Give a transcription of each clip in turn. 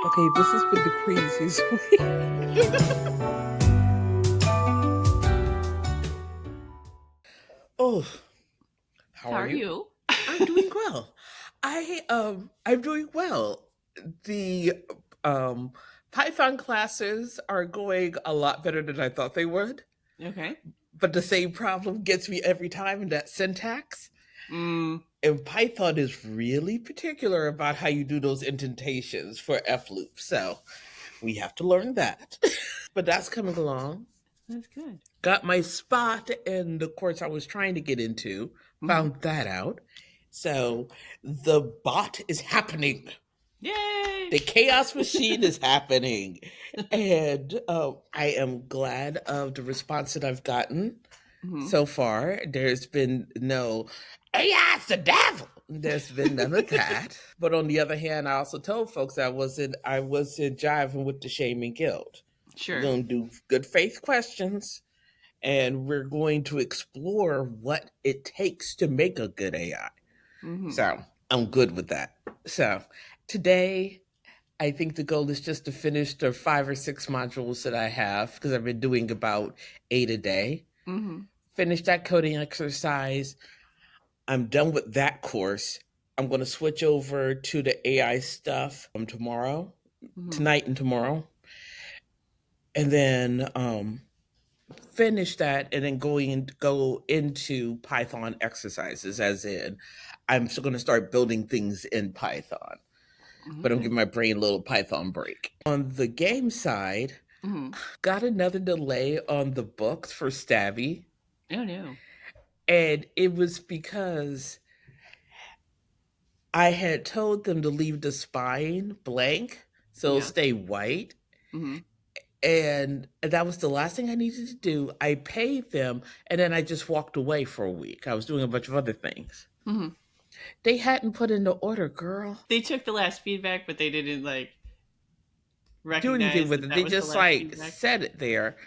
Okay, this has been the craziest week. Oh, how How are are you? you? I'm doing well. I'm doing well. The um Python classes are going a lot better than I thought they would, Okay. but the same problem gets me every time, and that's syntax. Mm, And Python is really particular about how you do those indentations for F loops. So we have to learn that. But that's coming along. that's good. Got my spot in the course I was trying to get into, Hmm. found that out. So the bot is happening. Yay! The chaos machine is happening. And I am glad of the response that I've gotten Hmm. so far. There's been no AI's the devil. There's been none of that. But on the other hand, I also told folks I wasn't jiving with the shame and guilt. We're Sure. gonna do good faith questions, and we're going to explore what it takes to make a good AI. Hmm. So I'm good with that. So today, I think the goal is just to finish the 5 or 6 modules that I have because I've been doing about 8 a day. Hmm. Finish that coding exercise. I'm done with that course. I'm going to switch over to the AI stuff tomorrow, Hmm. tonight and tomorrow. And then finish that and then go into Python exercises, as in I'm still going to start building things in Python, but I'm Okay. giving my brain a little Python break. On the game side, Hmm. got another delay on the books for Stabby, Oh no. and it was because I had told them to leave the spine blank so it'll Yeah. stay white. Hmm. And that was the last thing I needed to do. I paid them, and then I just walked away for a week. I was doing a bunch of other things. Hmm. They hadn't put in the order, girl. They took the last feedback, but they didn't Do anything recognize with that it. that They was the just last like feedback. set it there.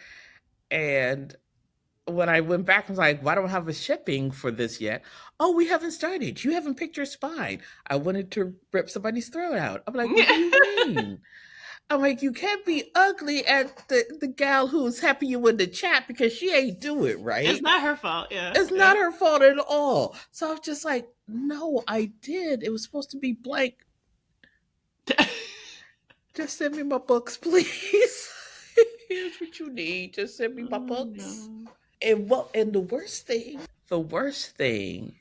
And when I went back, I was like, why don't I have a shipping for this yet? Oh, we haven't started. You haven't picked your spine. I wanted to rip somebody's throat out. I'm like, what do you mean? I'm like, you can't be ugly at the gal who's happy you in the chat because she ain't do it It's right. not her fault. Yeah. It's Yeah. not her fault at all. So I was just like, no, I did. It was supposed to be blank. Just send me my books, please. Here's what you need. Just send me my Oh books. no. And the worst thing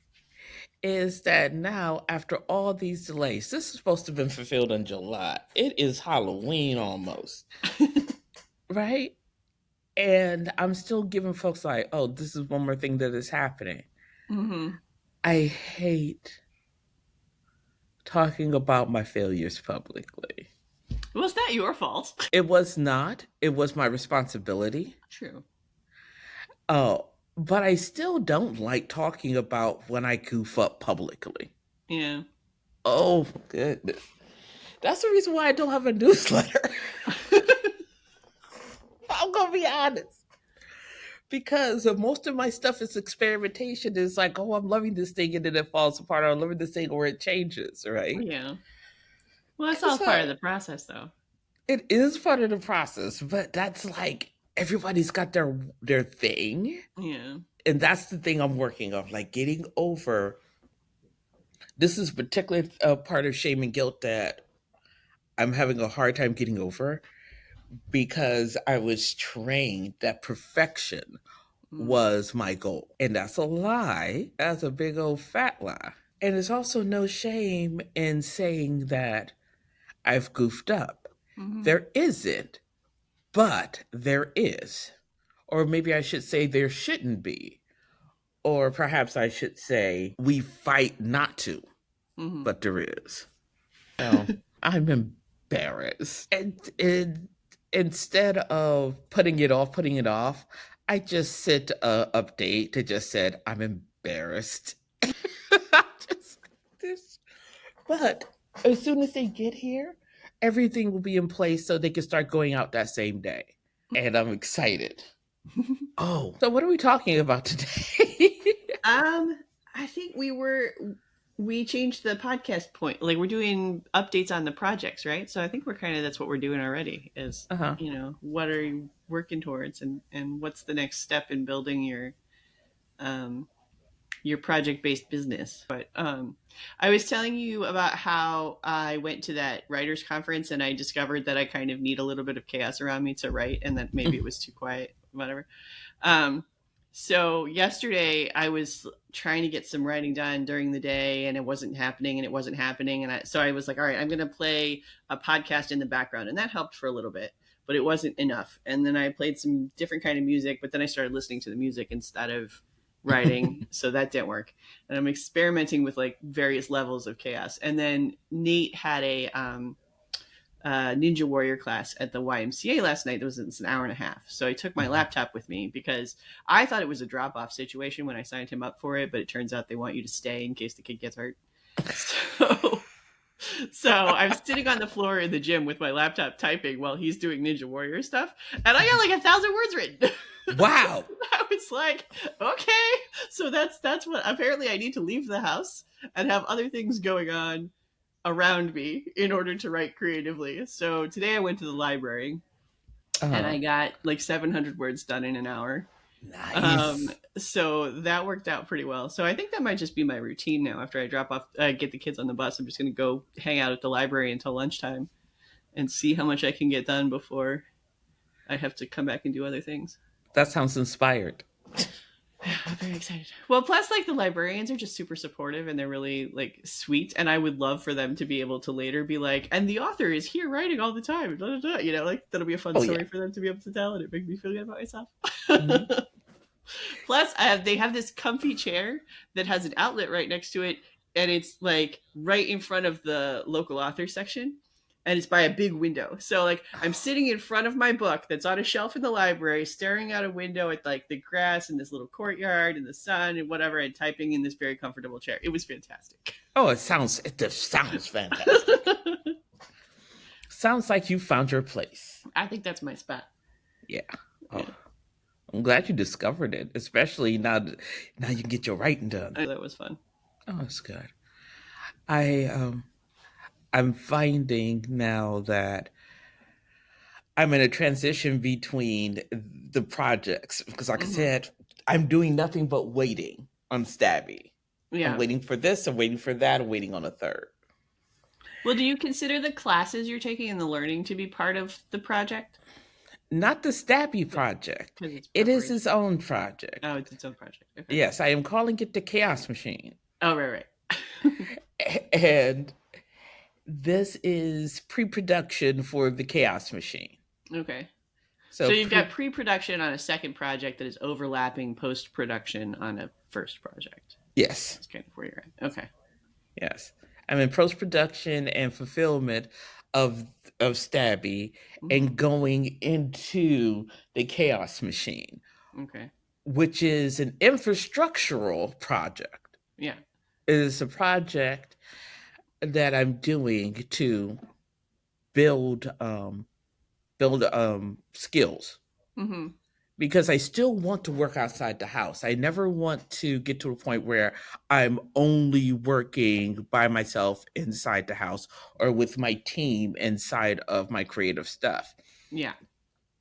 is that now, after all these delays, this is supposed to have been fulfilled in July. It is Halloween almost, right? And I'm still giving folks like, oh, this is one more thing that is happening. Hmm. I hate talking about my failures publicly. Well, it's not your fault. It was not. It was my responsibility. True. Oh, but I still don't like talking about when I goof up publicly. Yeah. Oh, goodness. That's the reason why I don't have a newsletter. I'm going to be honest. Because most of my stuff is experimentation. It's like, oh, I'm loving this thing, and then it falls apart. Or I'm loving this thing, or it changes, right? Yeah. Well, that's all part So of the process, though. it is part of the process, but that's like everybody's got their thing. Yeah. And that's the thing I'm working on, like getting over. This is particularly a part of shame and guilt that I'm having a hard time getting over because I was trained that perfection Mm. was my goal. And that's a lie. That's a big old fat lie. And there's also no shame in saying that I've goofed up. Hmm. There isn't, but there is. Or maybe I should say there shouldn't be. Or perhaps I should say we fight not to, Hmm. but there is. So I'm embarrassed. And instead of putting it off, I just sent a update that just said I'm embarrassed. just, this. But as soon as they get here, everything will be in place so they can start going out that same day. And I'm excited. Oh, so what are we talking about today? Um, I think we were. we changed the podcast point. Like we're doing updates on the projects, right? So I think we're kind of that's what we're doing already. Is Uh-huh. what are you working towards, and what's the next step in building um your project based business. But I was telling you about how I went to that writers conference and I discovered that I kind of need a little bit of chaos around me to write, and that maybe it was too quiet, whatever. Um, so yesterday I was trying to get some writing done during the day, and it wasn't happening, and it wasn't happening, so I was like, all right, I'm going to play a podcast in the background, and that helped for a little bit, but it wasn't enough. And then I played some different kind of music, but then I started listening to the music instead of writing, so that didn't work. And I'm experimenting with like various levels of chaos. And then Nate had a Ninja Warrior class at the YMCA last night. It was an hour and a half. So I took my laptop with me because I thought it was a drop off situation when I signed him up for it, but it turns out they want you to stay in case the kid gets hurt. So I'm sitting on the floor in the gym with my laptop typing while he's doing Ninja Warrior stuff, and I got like 1,000 words written. Wow. I was like, okay, so that's what apparently I need to leave the house and have other things going on around me in order to write creatively. So today I went to the library and Uh-huh. I got like 700 words done in an hour. Nice. So that worked out pretty well. So I think that might just be my routine now. After I drop off, get the kids on the bus, I'm just going to go hang out at the library until lunchtime and see how much I can get done before I have to come back and do other things. That sounds inspired. I'm very excited. Well, plus, like the librarians are just super supportive and they're really like sweet. And I would love for them to be able to later be like, and the author is here writing all the time. Da, da, da. Like that'll be a fun Oh yeah. story for them to be able to tell, and it makes me feel good about myself. Mm-hmm. Plus, they have this comfy chair that has an outlet right next to it, and it's like right in front of the local author section, and it's by a big window. So like I'm sitting in front of my book that's on a shelf in the library, staring out a window at like the grass and this little courtyard and the sun and whatever, and typing in this very comfortable chair. It was fantastic. Oh, it just sounds fantastic. Sounds like you found your place. I think that's my spot. Yeah. Oh, Yeah. I'm glad you discovered it, especially now you can get your writing done. That was fun. Oh, that's good. I I'm finding now that I'm in a transition between the projects because, like I Mm-hmm. said, I'm doing nothing but waiting on Stabby. I'm Yeah. waiting for this. I'm waiting for that. I'm waiting on a third. Well, do you consider the classes you're taking and the learning to be part of the project? Not the Stabby project. Because it's It is preparation. his own project. Oh, it's its own project. Okay. Yes, I am calling it the Chaos Machine. Oh, right. And this is pre-production for the Chaos Machine. Okay. So So you've got pre-production on a second project that is overlapping post-production on a first project. yes, That's kind of where you're at. Okay. yes. I'm in post-production and fulfillment of Stabby Mm-hmm. and going into the Chaos Machine, Okay. which is an infrastructural project. Yeah. It is a project that I'm doing to build skills Mm-hmm. because I still want to work outside the house. I never want to get to a point where I'm only working by myself inside the house or with my team inside of my creative stuff. Yeah.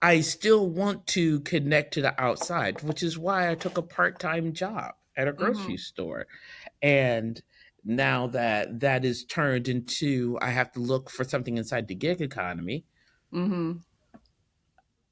I still want to connect to the outside, which is why I took a part time job at a Mm-hmm. grocery store. And now that that is turned into, I have to look for something inside the gig economy. Mm-hmm.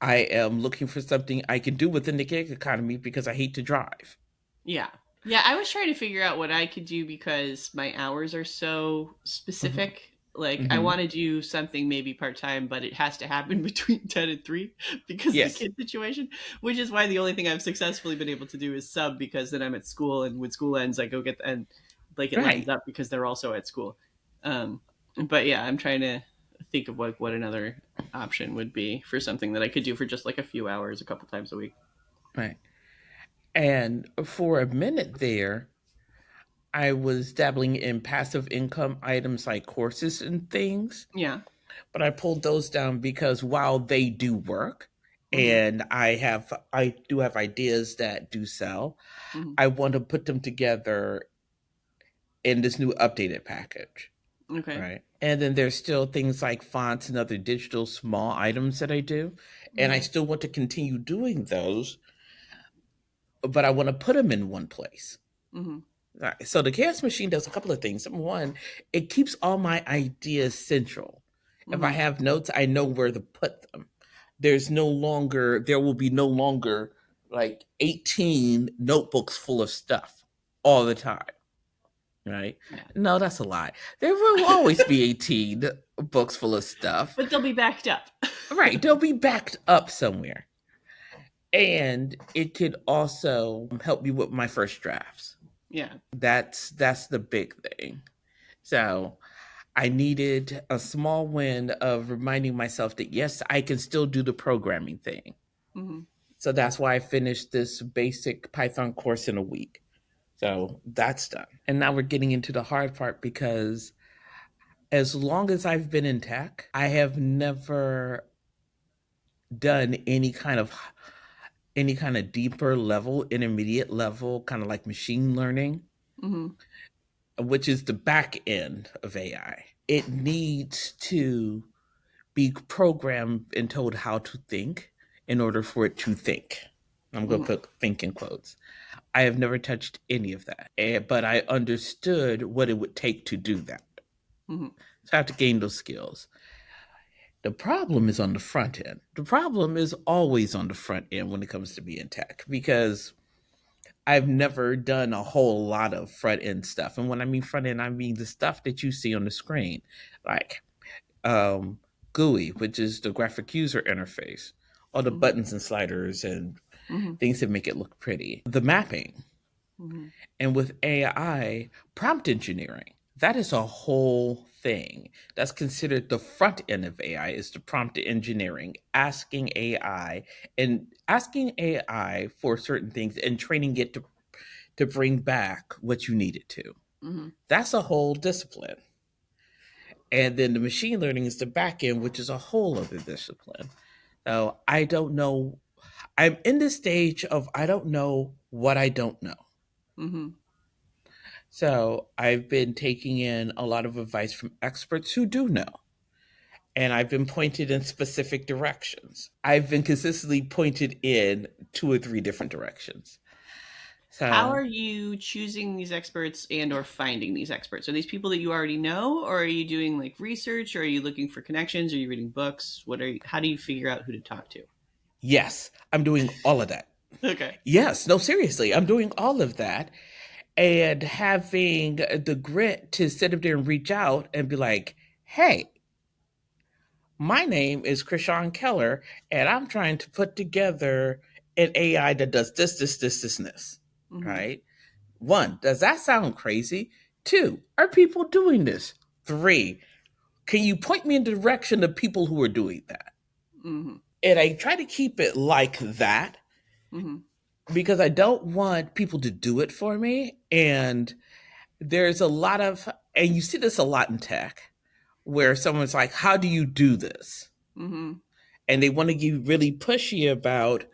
I am looking for something I can do within the gig economy because I hate to drive. Yeah. Yeah, I was trying to figure out what I could do because my hours are so Hmm. specific. Like, I Hmm. want to do something maybe part time, but it has to happen between 10 and 3 because of the Yes. kid situation, which is why the only thing I've successfully been able to do is sub because then I'm at school, and when school ends, I go get, and like it lines Right. up because they're also at school. Um, but yeah, I'm trying to think of what another option would be for something that I could do for just like a few hours a couple times a week. Right. And for a minute there, I was dabbling in passive income items like courses and things, Yeah. but I pulled those down because while they do work Mm-hmm. and I do have ideas that do sell, Mm-hmm. I want to put them together in this new updated package. Okay. Right. And then there's still things like fonts and other digital small items that I do. And I Mm-hmm. still want to continue doing those, but I want to put them in one place. Mm-hmm. Right. So the chaos machine does a couple of things. Number one, it keeps all my ideas central. If I Mm-hmm. have notes, I know where to put them. There will be no longer like 18 notebooks full of stuff all the time. Right? Yeah. No, that's a lie. There will always be 18 books full of stuff. But they'll be backed up. Right. They'll be backed up somewhere. And it could also help me with my first drafts. Yeah. That's the big thing. So I needed a small win of reminding myself that yes, I can still do the programming thing. Mm-hmm. So that's why I finished this basic Python course in a week. So that's done. And now we're getting into the hard part because as long as I've been in tech, I have never done any kind of deeper level, intermediate level, kind of like machine learning, Mm-hmm. which is the back end of AI. It needs to be programmed and told how to think in order for it to think. I'm going to Mm-hmm. put think in quotes. I have never touched any of that, but I understood what it would take to do that. Mm-hmm. So I have to gain those skills. The problem is on the front end. The problem is always on the front end when it comes to being tech because I've never done a whole lot of front end stuff. And when I mean front end, I mean the stuff that you see on the screen, like um, GUI, which is the graphic user interface, all the Mm-hmm. buttons and sliders and Mm-hmm. things that make it look pretty, the mapping, Mm-hmm. and with AI, prompt engineering. That is a whole thing. That's considered the front end of AI is the prompt engineering, asking AI for certain things and training it to bring back what you need it to. Mm-hmm. That's a whole discipline. And then the machine learning is the back end, which is a whole other discipline. So I don't know. I'm in this stage of I don't know what I don't know. Mm-hmm. So I've been taking in a lot of advice from experts who do know. And I've been pointed in specific directions. I've been consistently pointed in two or three different directions. How So are you choosing these experts and or finding these experts? Are these people that you already know, or are you doing like research, or are you looking for connections? Are you reading books? How do you figure out who to talk to? yes, I'm doing all of that. Okay. Yes, no, seriously, I'm doing all of that and having the grit to sit up there and reach out and be like, hey, my name is Chrishaun Keller, and I'm trying to put together an AI that does this, and this. Mm-hmm. Right? One, does that sound crazy? Two, are people doing this? Three, can you point me in the direction of people who are doing that? Mm-hmm. And I try to keep it like that Mm-hmm. because I don't want people to do it for me. And there's a lot of, and you see this a lot in tech, where someone's like, how do you do this? Mm-hmm. And they want to get really pushy about,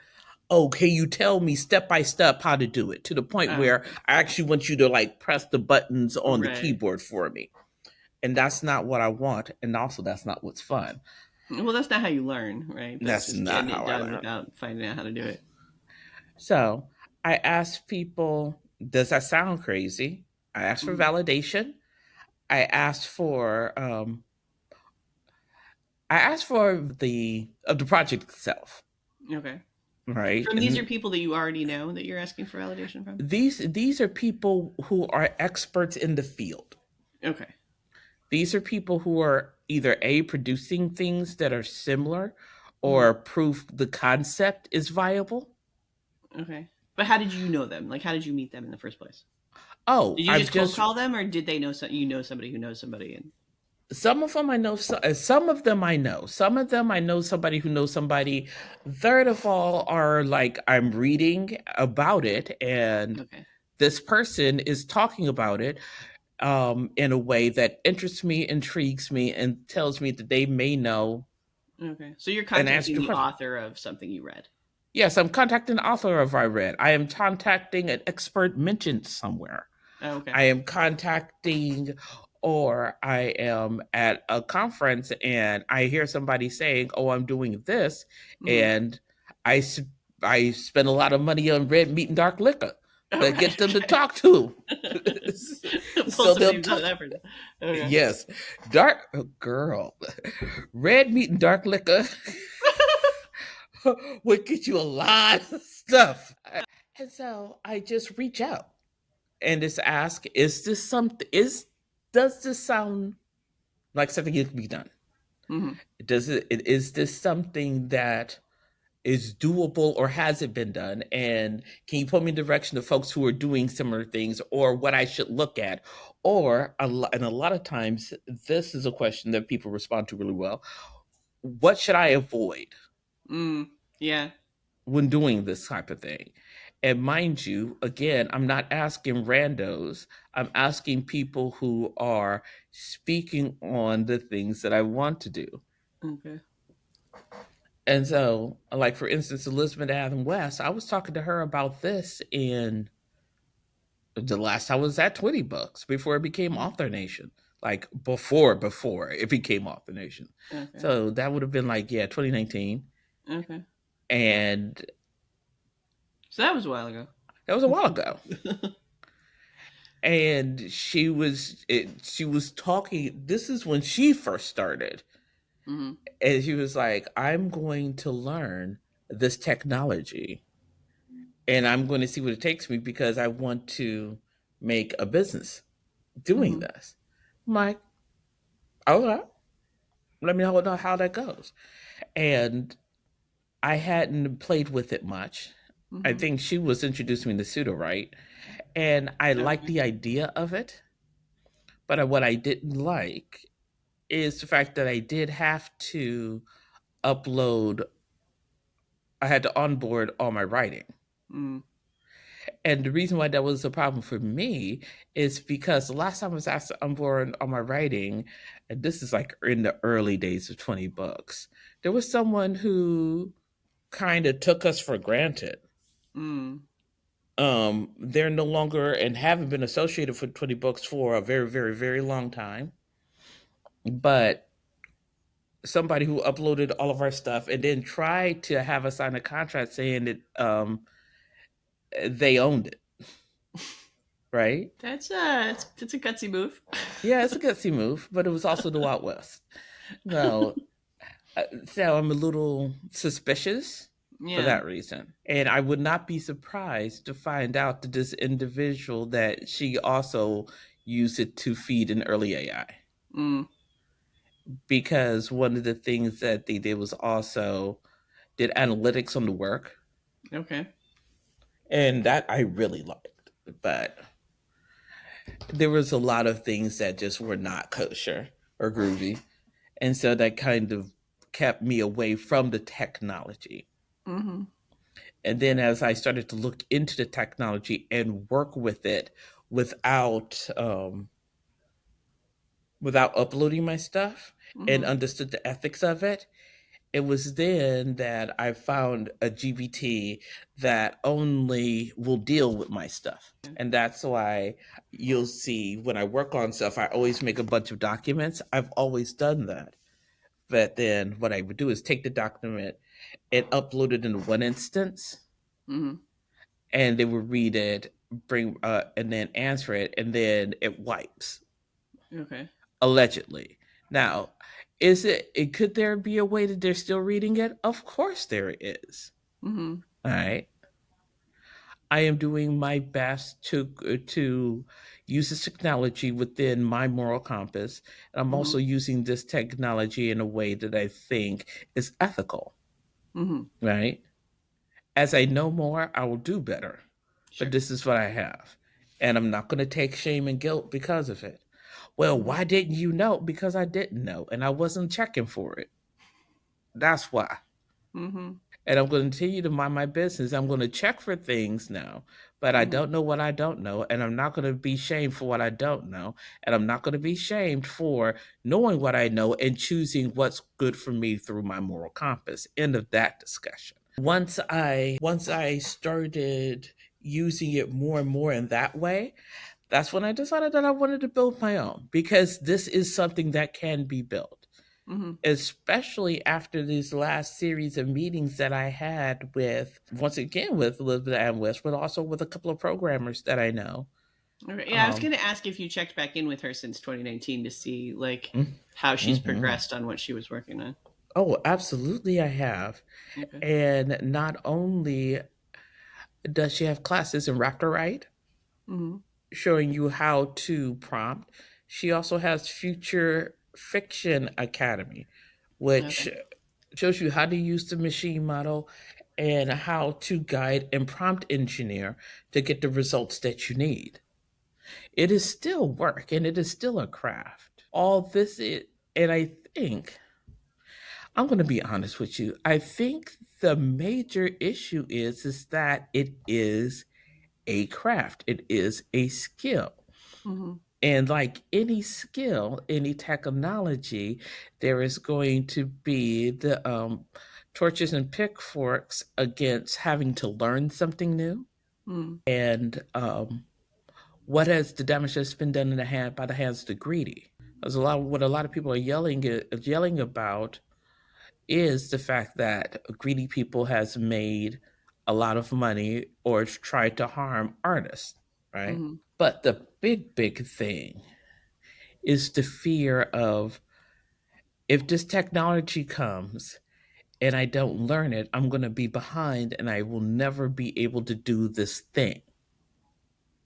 oh, can you tell me step by step how to do it to the point where Okay. I actually want you to like press the buttons on the Right. keyboard for me. And that's not what I want. And also, that's not what's fun. Well, that's not how you learn, right? That's That's just not getting it how I done learn. without finding out how to do it. So I asked people, does that sound crazy? I asked for Mm-hmm. validation. I asked for the project itself, Okay. right? From these are And people that you already know that you're asking for validation from? these are people who are experts in the field. Okay. These are people who are either A, producing things that are similar Mm-hmm. or proof the concept is viable. Okay. But how did you know them? Like, how did you meet them in the first place? Oh, Did you I've just cold just call them, or did they know you know somebody who knows somebody? And some of them I know, some of them I know. Some of them I know somebody who knows somebody. Third of all are like I'm reading about it and okay, this person is talking about it in a way that interests me, intrigues me, and tells me that they may know okay. So you're an answer contacting to a the question. author of something you read. Yes, I'm contacting the author of I read. I am contacting an expert mentioned somewhere. Oh, okay. I am contacting, or I am at a conference and I hear somebody saying, "Oh, I'm doing this," Mm-hmm. and I I spend a lot of money on red meat and dark liquor Oh, to right. get them to talk to, Pull so some they'll names out of talk. that person. Okay. Yes, dark girl, red meat and dark liquor would get you a lot of stuff. And so I just reach out and just ask, is this something, does this sound like something that can be done? Mm-hmm. Is this something that is doable or has it been done? And can you put me in the direction of folks who are doing similar things or what I should look at? Or, and a lot of times, this is a question that people respond to really well. What should I avoid Mm. Yeah. when doing this type of thing? And mind you, again, I'm not asking randos. I'm asking people who are speaking on the things that I want to do. Okay. And so, like for instance, Elizabeth Adam West, I was talking to her about this in the last time I was at 20 Bucks before it became Author Nation. Like before it became Author Nation. Okay. So that would have been like, yeah, 2019. Okay. And So that was a while ago. that was a while ago. And she was talking, this is when she first started. Mm-hmm. And she was like, I'm going to learn this technology and I'm going to see what it takes me because I want to make a business doing Mm-hmm. this. I'm like, okay, let me know how that goes. And I hadn't played with it much. I Mm-hmm. think she was introducing me to pseudo, right? And I liked Okay. the idea of it, but what I didn't like is the fact that I did have to upload, I had to onboard all my writing. Mm. And the reason why that was a problem for me is because the last time I was asked to onboard on my writing, and this is like in the early days of 20 Bucks, there was someone who kind of took us for granted. Mm. They're no longer and haven't been associated with 20 Bucks for a very, very, very long time. But somebody who uploaded all of our stuff and then tried to have us sign a contract saying that they owned it, right? That's a gutsy move. Yeah, it's a gutsy move, but it was also the Wild West. So, so I'm a little suspicious for Yeah. that reason. And I would not be surprised to find out that this individual that she also used it to feed an early AI. Mm. Because one of the things that they did was also did analytics on the work. Okay. And that I really liked. But there was a lot of things that just were not kosher or groovy. And so that kind of kept me away from the technology. Mm-hmm. And then as I started to look into the technology and work with it without without uploading my stuff and Mm-hmm. understood the ethics of it, it was then that I found a GBT that only will deal with my stuff. And that's why you'll see when I work on stuff, I always make a bunch of documents. I've always done that. But then what I would do is take the document and upload it in one instance, Mm-hmm. and they would read it, bring and then answer it, and then it wipes Okay. allegedly. Now, could there be a way that they're still reading it? Of course there is. Mm-hmm. All right. I am doing my best to use this technology within my moral compass. And I'm Mm-hmm. also using this technology in a way that I think is ethical, Mm-hmm. right? As I know more, I will do better. But Sure. this is what I have. And I'm not going to take shame and guilt because of it. Well, Mm-hmm. why didn't you know? Because I didn't know and I wasn't checking for it. That's why. Mm-hmm. And I'm going to continue to mind my business. I'm going to check for things now, but I Mm-hmm. don't know what I don't know. And I'm not going to be shamed for what I don't know. And I'm not going to be shamed for knowing what I know and choosing what's good for me through my moral compass. End of that discussion. Once I started using it more and more in that way, That's when I decided that I wanted to build my own because this is something that can be built, Mm-hmm. especially after these last series of meetings that I had with, once again, with Elizabeth Amwist, but also with a couple of programmers that I know. Okay. Yeah, I was Um, going to ask if you checked back in with her since 2019 to see like how she's mm-hmm. progressed on what she was working on. Oh, absolutely, I have. Okay. And not only does she have classes in Raptor Right, Mm-hmm. showing you how to prompt, she also has Future Fiction Academy, which Okay. shows you how to use the machine model and how to guide and prompt engineer to get the results that you need. It is still work and it is still a craft. All this is, and I think, I'm going to be honest with you. I think the major issue is that it is a craft. It is a skill. Mm-hmm. And like any skill, any technology, there is going to be the torches and pitchforks against having to learn something new. Mm-hmm. And what has the damage that's been done in the hand by the hands of the greedy? There's a lot. What a lot of people are yelling about is the fact that greedy people has made a lot of money or tried to harm artists, right? Mm-hmm. But the big thing is the fear of, if this technology comes and I don't learn it, I'm going to be behind and I will never be able to do this thing.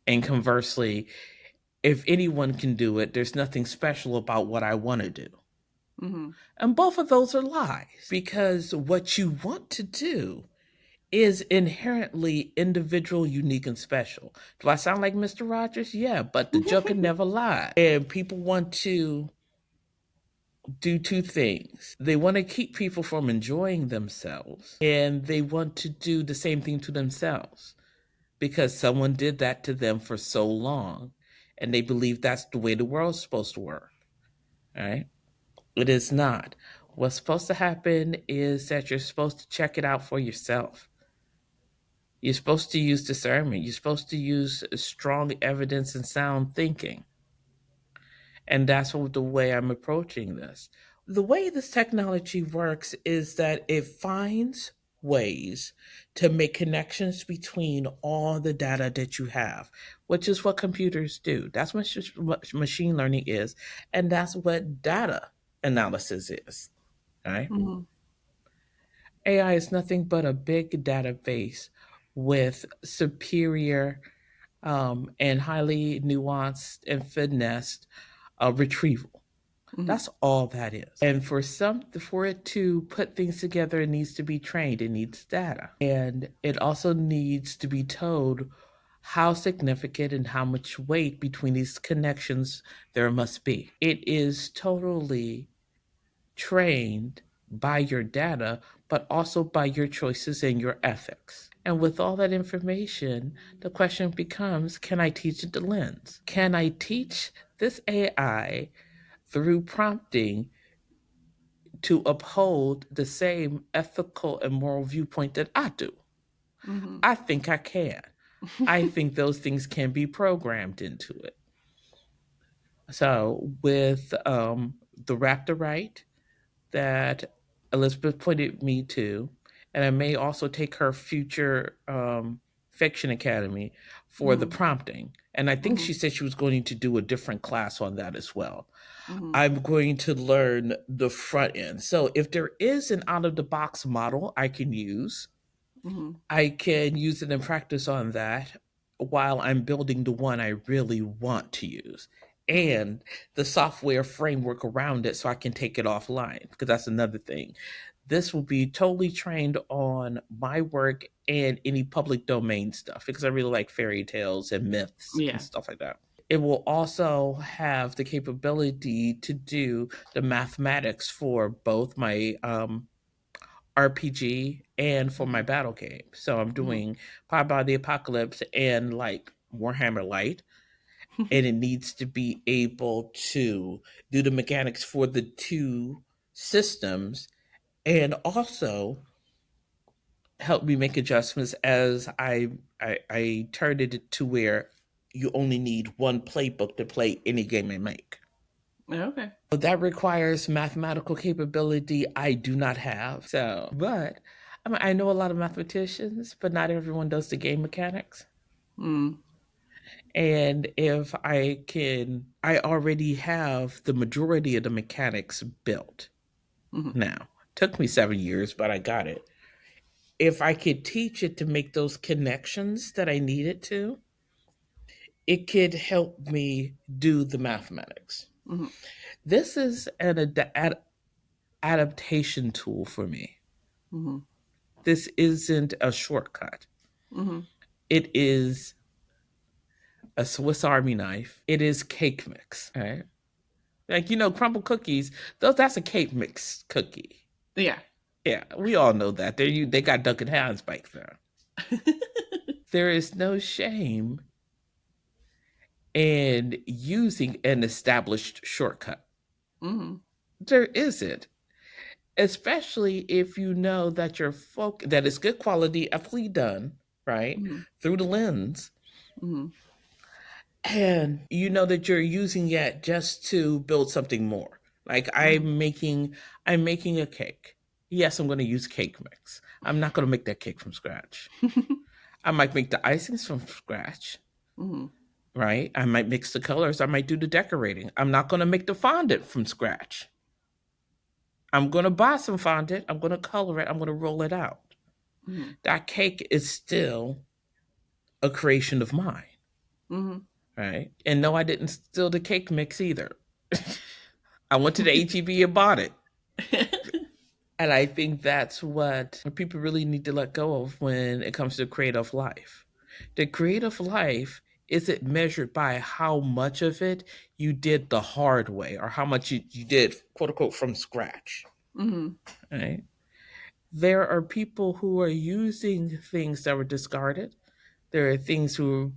And conversely, if anyone can do it, there's nothing special about what I want to do. Mm-hmm. And both of those are lies because what you want to do is inherently individual, unique, and special. Do I sound like Mr. Rogers? Yeah, but the Joker never lied. And people want to do two things. They want to keep people from enjoying themselves, and they want to do the same thing to themselves because someone did that to them for so long, and they believe that's the way the world's supposed to work. Right? It is not. What's supposed to happen is that you're supposed to check it out for yourself. You're supposed to use discernment. You're supposed to use strong evidence and sound thinking. And that's the way I'm approaching this. The way this technology works is that it finds ways to make connections between all the data that you have, which is what computers do. That's what machine learning is, and that's what data analysis is. Right? Mm-hmm. AI is nothing but a big database with superior and highly nuanced and finessed retrieval. Mm-hmm. That's all that is. And for it to put things together, it needs to be trained. It needs data, and it also needs to be told how significant and how much weight between these connections there must be. It is totally trained by your data, but also by your choices and your ethics. And with all that information, the question becomes, can I teach it the lens? Can I teach this AI through prompting to uphold the same ethical and moral viewpoint that I do? Mm-hmm. I think I can. I think those things can be programmed into it. So, with the Raptor Right that Elizabeth pointed me to, and I may also take her Future Fiction Academy for the Mm-hmm. prompting. And I think Mm-hmm. she said she was going to do a different class on that as well. Mm-hmm. I'm going to learn the front end. So if there is an out of the box model I can use, Mm-hmm. I can use it in practice on that while I'm building the one I really want to use Mm-hmm. and the software framework around it so I can take it offline because that's another thing. This will be totally trained on my work and any public domain stuff because I really like fairy tales and myths and Yeah. stuff like that. It will also have the capability to do the mathematics for both my RPG and for my Mm-hmm. battle game. So I'm Mm-hmm. doing Powered by the Apocalypse and like Warhammer Light, and it needs to be able to do the mechanics for the two systems and also help me make adjustments as I turn it to where you only need one playbook to play any game I make. Okay. That requires mathematical capability I do not have. So, but I mean, I know a lot of mathematicians, but not everyone does the game mechanics. Mm. And if I already have the majority of the mechanics built Mm-hmm. now. Took me 7 years, but I got it. If I could teach it to make those connections that I needed to, it could help me do the mathematics. Mm-hmm. This is an adaptation tool for me. Mm-hmm. This isn't a shortcut. Mm-hmm. It is a Swiss Army knife. It is cake mix. Right? Like crumble cookies. That's a cake mix cookie. Yeah. Yeah, we all know that. They got Duncan Hines back there. There is no shame in using an established shortcut. Mm-hmm. There isn't, especially if you know that that is good quality, ethically done, right, Mm-hmm. through the lens, Mm-hmm. and you know that you're using it just to build something more. Like I'm making a cake. Yes, I'm going to use cake mix. I'm not going to make that cake from scratch. I might make the icings from scratch, Mm-hmm. right? I might mix the colors. I might do the decorating. I'm not going to make the fondant from scratch. I'm going to buy some fondant. I'm going to color it. I'm going to roll it out. Mm-hmm. That cake is still a creation of mine, Mm-hmm. right? And no, I didn't steal the cake mix either. I went to the HEB and bought it. And I think that's what people really need to let go of when it comes to creative life. The creative life isn't measured by how much of it you did the hard way or how much you did, quote unquote, from scratch. Mm-hmm. Right? There are people who are using things that were discarded. There are things who are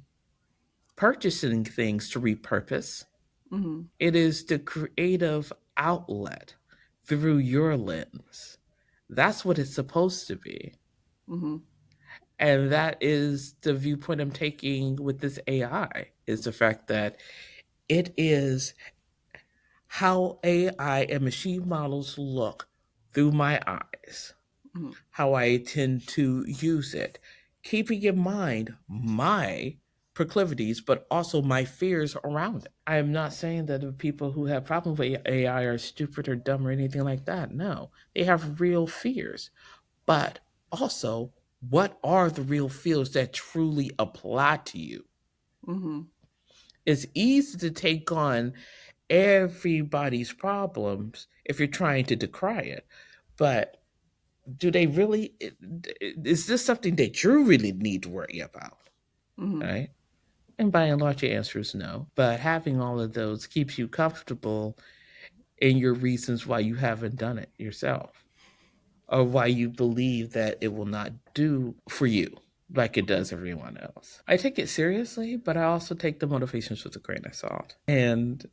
purchasing things to repurpose. Mm-hmm. It is the creative outlet through your lens. That's what it's supposed to be. Mm-hmm. And that is the viewpoint I'm taking with this AI, is the fact that it is how AI and machine models look through my eyes, Mm-hmm. how I tend to use it, keeping in mind my proclivities, but also my fears around it. I am not saying that the people who have problems with AI are stupid or dumb or anything like that. No, they have real fears. But also, what are the real feels that truly apply to you? Mm-hmm. It's easy to take on everybody's problems if you're trying to decry it. But do they really, is this something that you really need to worry about? Mm-hmm. Right? And by and large, the answer is no. But having all of those keeps you comfortable in your reasons why you haven't done it yourself, or why you believe that it will not do for you like it does everyone else. I take it seriously, but I also take the motivations with a grain of salt. And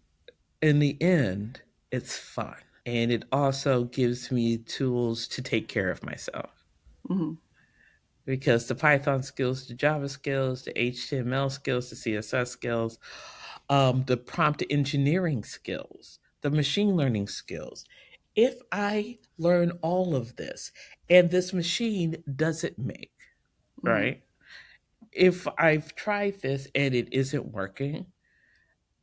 in the end, it's fun. And it also gives me tools to take care of myself. Mm-hmm. Because the Python skills, the Java skills, the HTML skills, the CSS skills, the prompt engineering skills, the machine learning skills. If I learn all of this and this machine doesn't make, Mm-hmm. right? If I've tried this and it isn't working,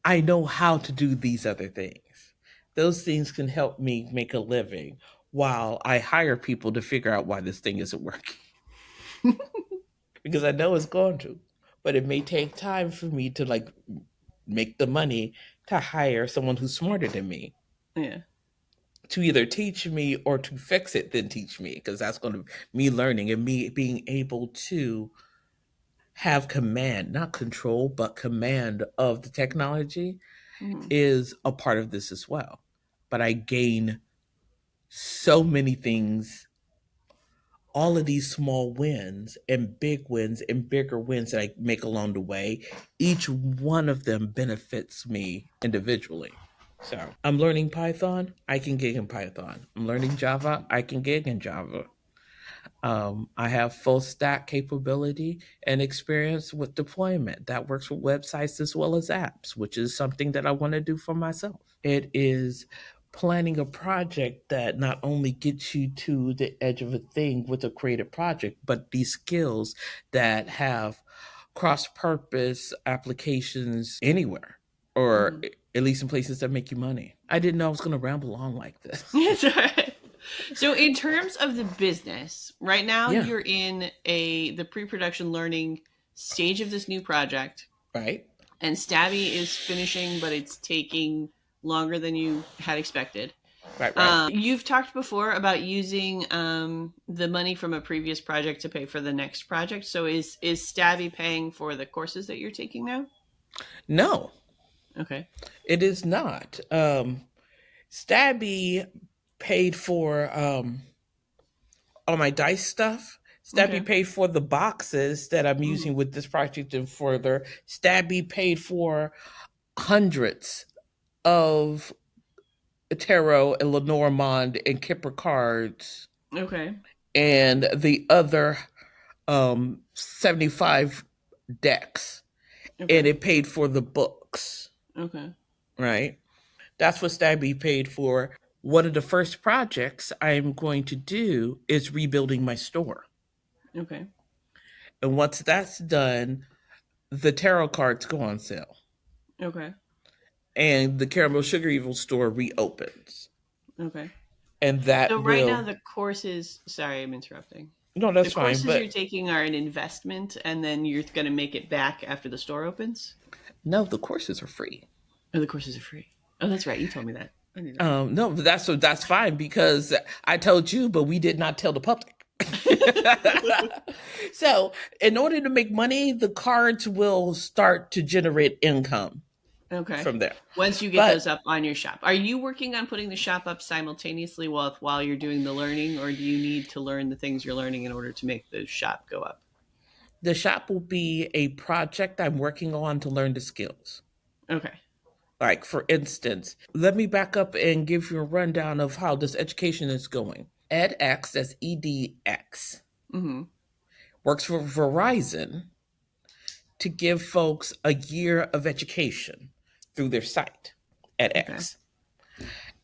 I know how to do these other things. Those things can help me make a living while I hire people to figure out why this thing isn't working. Because I know it's going to. But it may take time for me to make the money to hire someone who's smarter than me Yeah. to either teach me or to fix it, then teach me, because that's going to me learning and me being able to have command, not control, but command of the technology Mm-hmm. is a part of this as well. But I gain so many things, all of these small wins and bigger wins that I make along the way. Each one of them benefits me individually. So I'm learning Python, I can gig in Python. I'm learning Java, I can gig in Java. I have full stack capability and experience with deployment that works with websites as well as apps, which is something that I want to do for myself. It is planning a project that not only gets you to the edge of a thing with a creative project, but these skills that have cross purpose applications anywhere, or Mm-hmm. at least in places that make you money. I didn't know I was going to ramble on like this. It's all right. So in terms of the business, right now Yeah, you're in the pre-production learning stage of this new project, right, and Stabby is finishing, but it's taking longer than you had expected. right, right. You've talked before about using the money from a previous project to pay for the next project. So is Stabby paying for the courses that you're taking now? No, Okay. it is not. Stabby paid for all my dice stuff. Stabby Okay. paid for the boxes that I'm Mm-hmm. using with this project and further. Stabby paid for hundreds of tarot and Lenormand and Kipper cards Okay. and the other 75 decks. And Okay. it paid for the books, Okay. right? That's what Stabby paid for. One of the first projects I'm going to do is rebuilding my store. Okay. And once that's done, the tarot cards go on sale. Okay. And the Caramel Sugar Evil store reopens. Okay. And that So right now will, the courses, sorry, I'm interrupting. no, The that's fine. courses you're But taking are an investment and then you're going to make it back after the store opens? no, the courses are free. Oh, the courses are free. Oh, that's right. You told me that. I need No, but that's fine because I told you, but we did not tell the public. that. So, in order to make money, the cards will start to generate income Okay. from there. Once you get those But up on your shop, are you working on putting the shop up simultaneously while you're doing the learning, or do you need to learn the things you're learning in order to make the shop go up? the shop will be a project I'm working on to learn the skills. Okay. Like, for instance, let me back up and give you a rundown of how this education is going. EdX, that's EDX, Mm-hmm. works for Verizon to give folks a year of education through their site, Okay. edX.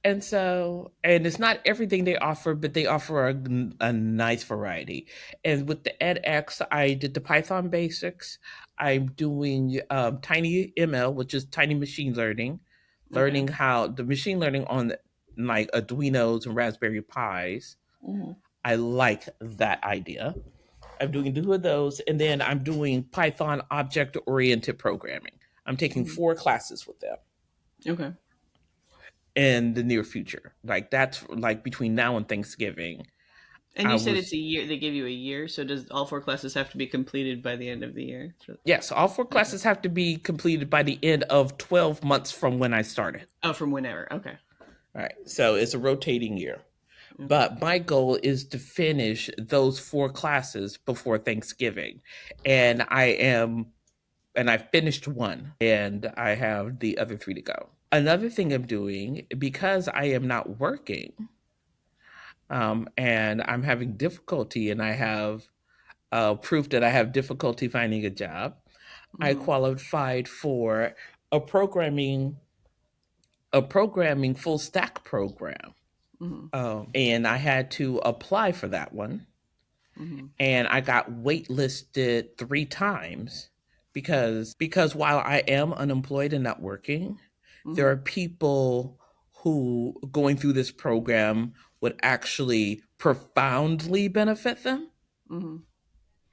And so, and it's not everything they offer, but they offer a nice variety. And with the edX, I did the Python basics. I'm doing Tiny ML, which is tiny machine learning, Okay. learning how the machine learning on like Arduinos and Raspberry Pis. Mm-hmm. I like that idea. I'm doing two of those, and then I'm doing Python object oriented programming. I'm taking Mm-hmm. 4 classes with them Okay. in the near future. Like that's like between now and Thanksgiving. And I you said it's was a year. They give you a year. So does all four classes have to be completed by the end of the year? yes, all four Okay. classes have to be completed by the end of 12 months from when I started. Oh, from whenever. Okay. All right, so it's a rotating year. Okay. But my goal is to finish those 4 classes before Thanksgiving, and I finished one, and I have the other 3 to go. Another thing I'm doing because I am not working, and I'm having difficulty, and I have proof that I have difficulty finding a job. I Mm-hmm. qualified for a programming a programming full stack program, Mm-hmm. and I had to apply for that one, Mm-hmm. and I got waitlisted 3 times because while I am unemployed and not working, there Mm-hmm. are people who going through this program would actually profoundly benefit them, Mm-hmm. And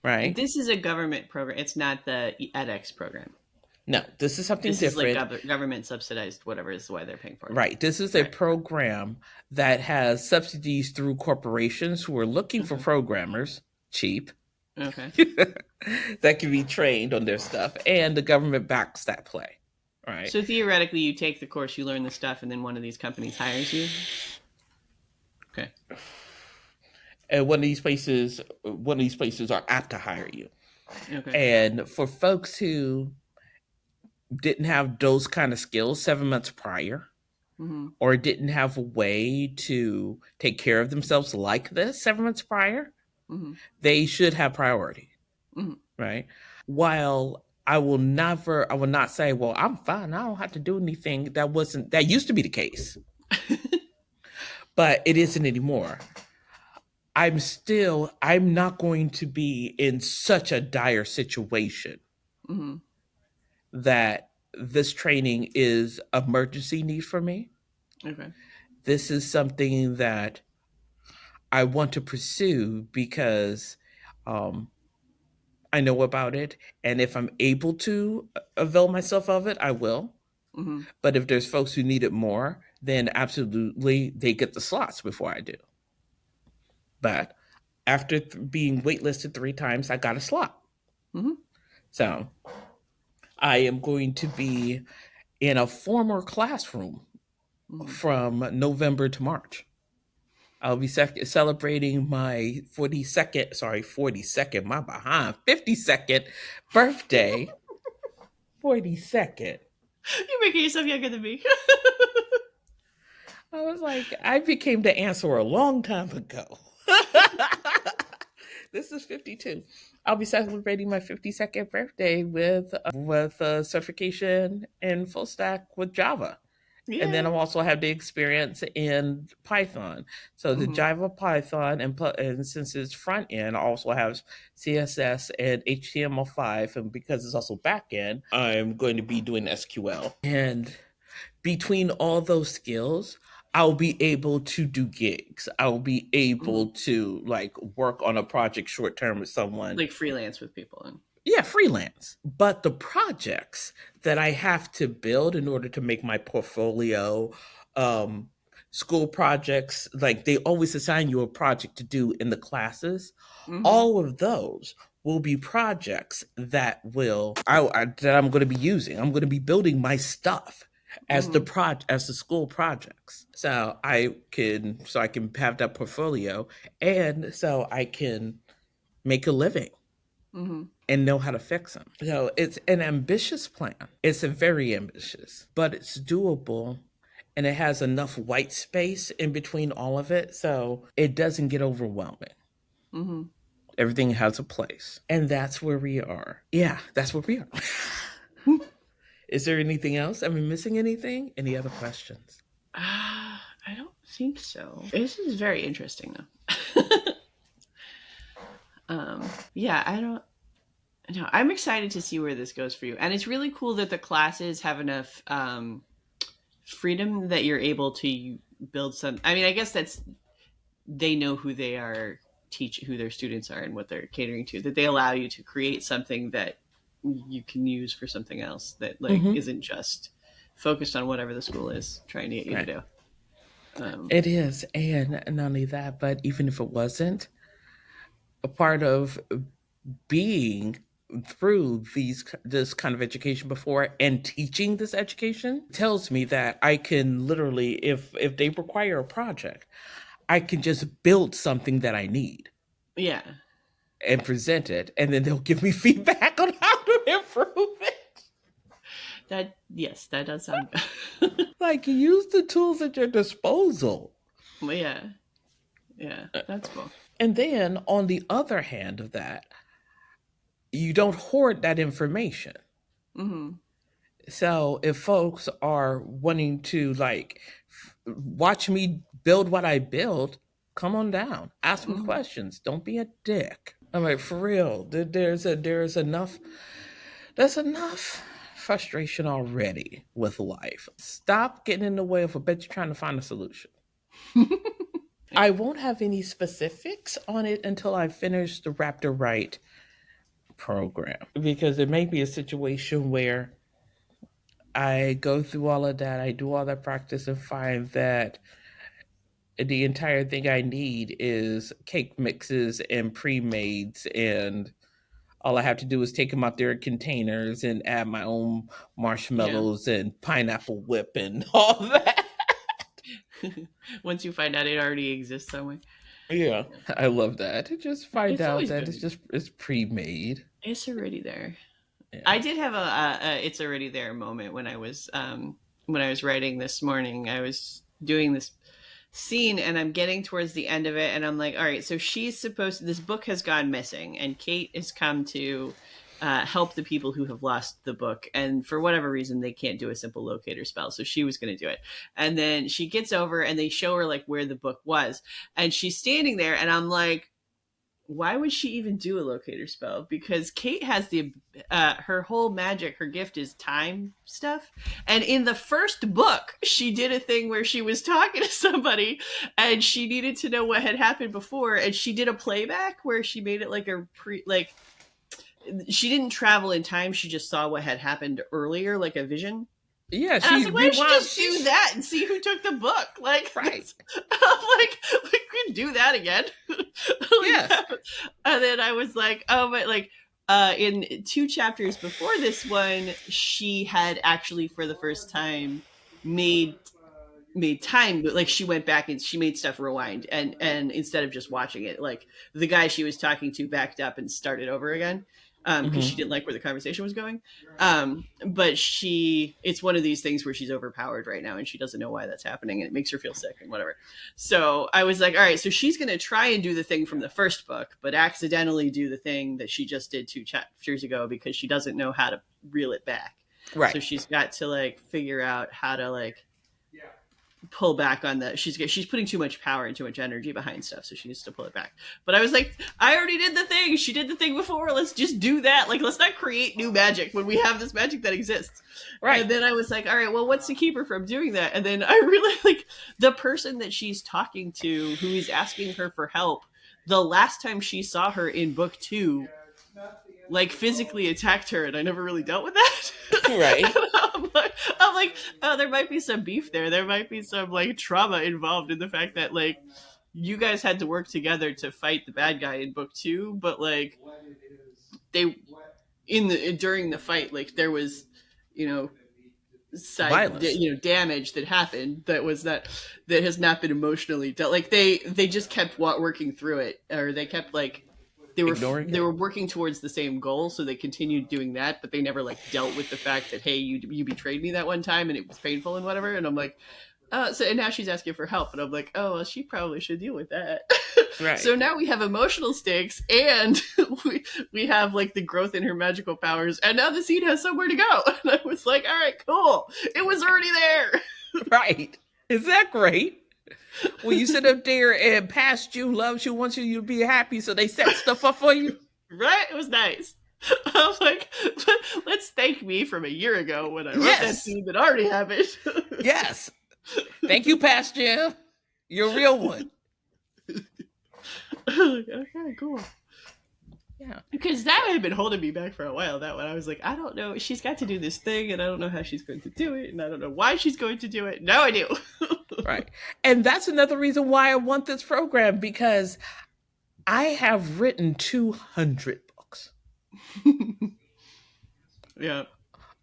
right? this is a government program. It's not the edX program. No, this is something This is like different. government subsidized, whatever is why they're paying for it. Right. This is a Right. program that has subsidies through corporations who are looking for Okay. programmers, cheap, Okay. that can be trained on their stuff, and the government backs that play. Right. So theoretically, you take the course, you learn the stuff, and then one of these companies hires you. Okay. And one of these places are apt to hire you. Okay. And for folks who didn't have those kind of skills 7 months prior, Mm-hmm. or didn't have a way to take care of themselves like this 7 months prior, Mm-hmm. They should have priority, Mm-hmm. right? While I will not say, well, I'm fine. I don't have to do anything. That used to be the case, but it isn't anymore. I'm not going to be in such a dire situation Mm-hmm. that this training is emergency need for me. Okay. This is something that I want to pursue because um, I know about it. And if I'm able to avail myself of it, I will. Mm-hmm. But if there's folks who need it more, then absolutely they get the slots before I do. But after being waitlisted 3 times, I got a slot. Mm-hmm. So I am going to be in a former classroom Mm-hmm. from November to March. I'll be celebrating my 42nd, my behind, 52nd birthday. 42nd. You're making yourself younger than me. I was like, I became the answer a long time ago. This is 52. I'll be celebrating my 52nd birthday with a certification in full stack with Java. And then Yeah. I'll also have the experience in Python. So the Mm-hmm. Java Python and since it's front end, I also have CSS and HTML5, and because it's also back end, I'm going to be doing SQL. And between all those skills, I'll be able to do gigs. I'll be Mm-hmm. able to like work on a project short term with someone. Like freelance with people. And Yeah, freelance. But the projects that I have to build in order to make my portfolio, um, school projects, like they always assign you a project to do in the classes. mm-hmm. All of those will be projects that I'm going to be using. I'm going to be building my stuff Mm-hmm. as the school projects. So I can have that portfolio and so I can make a living Mm-hmm. and know how to fix them. So it's an ambitious plan. It's a very ambitious, but it's doable and it has enough white space in between all of it so it doesn't get overwhelming. Mm-hmm. Everything has a place. And that's where we are. Yeah, that's where we are. Is there anything else? Am I missing anything? Any other questions? I don't think so. This is very interesting though. Yeah, I don't know. I'm excited to see where this goes for you. And it's really cool that the classes have enough freedom that you're able to build some. I mean, I guess that's they know who they are, teach who their students are and what they're catering to, that they allow you to create something that you can use for something else that like Mm-hmm. isn't just focused on whatever the school is trying to get you to Right. do. It is. And not only that, but even if it wasn't, a part of being through this kind of education before and teaching this education tells me that I can literally if they require a project, I can just build something that I need Yeah, and present it and then they'll give me feedback on how to improve it. that yes, that does sound good. Like use the tools at your disposal. Well, yeah, yeah, that's cool. And then on the other hand of that, you don't hoard that information. Mm-hmm. So if folks are wanting to like watch me build what I build, come on down. Ask me Mm-hmm. questions. Don't be a dick. I'm like, for real. There's enough. There's enough frustration already with life. Stop getting in the way of a bitch trying to find a solution. I won't have any specifics on it until I finish the Raptor Right program because it may be a situation where I go through all of that, I do all that practice and find that the entire thing I need is cake mixes and pre-mades and all I have to do is take them out there in containers and add my own Yeah. marshmallows and pineapple whip and all that. Once you find out it already exists somewhere. Yeah, I love that. To just find It's out always that good. it's pre-made. It's already there. Yeah. I did have a it's already there moment when I was writing this morning. I was doing this scene, and I'm getting towards the end of it, and I'm like, all right, so she's supposed to, this book has gone missing, and Kate has come to help the people who have lost the book, and for whatever reason they can't do a simple locator spell, so she was going to do it. And then she gets over and they show her like where the book was, and she's standing there, and I'm like, why would she even do a locator spell? Because Kate has the her whole magic, her gift is time stuff. And in the first book, she did a thing where she was talking to somebody and she needed to know what had happened before, and she did a playback where she made it like a pre like she didn't travel in time, she just saw what had happened earlier, like a vision. Yeah, And I was she like, why don't you rewound. just do that and see who took the book? Like, Right. I'm like, we can do that again. Yes. And then I was like, oh, but like, in 2 chapters before this one, she had actually, for the first time, made time, but like she went back and she made stuff rewind, and instead of just watching it, like the guy she was talking to backed up and started over again, because she Hmm. didn't like where the conversation was going. But it's one of these things where she's overpowered right now and she doesn't know why that's happening, and it makes her feel sick and whatever. So I was like, all right, so she's going to try and do the thing from the first book but accidentally do the thing that she just did 2 chapters ago because she doesn't know how to reel it back. Right. So she's got to like figure out how to like pull back on that. She's putting too much power and too much energy behind stuff, so she needs to pull it back. But I was like, I already did the thing. She did the thing before. Let's just do that. Like, let's not create new magic when we have this magic that exists. Right. And then I was like, all right, well, what's to keep her from doing that? And then I really like the person that she's talking to, who is asking her for help. The last time she saw her in book 2, like physically attacked her, and I never really dealt with that. Right. I'm like, oh, there might be some beef there. There might be some like trauma involved in the fact that like you guys had to work together to fight the bad guy in book 2, but like they in the during the fight, like there was, you know, Violence. damage that happened that has not been emotionally dealt. Like they just kept working through it, or they kept like Ignoring they it. were working towards the same goal, so they continued doing that, but they never like dealt with the fact that, hey, you betrayed me that one time and it was painful and whatever. And I'm like, so and now she's asking for help, and I'm like, oh well, she probably should deal with that. Right. So now we have emotional stakes, and we have like the growth in her magical powers, and now the seed has somewhere to go. And I was like, all right, cool, it was already there. Right. Is that great? Well, you sit up there and past you loves you, wants you to be happy, so they set stuff up for you. Right, it was nice. I was like, let's thank me from a year ago when I wrote that Yes. scene that already happened. Yes. Thank you, Past Jim. You're a real one. Okay, cool. Yeah. Because that had been holding me back for a while. That one, I was like, I don't know. She's got to do this thing, and I don't know how she's going to do it, and I don't know why she's going to do it. Now I do. Right. And that's another reason why I want this program, because I have written 200 books Yeah.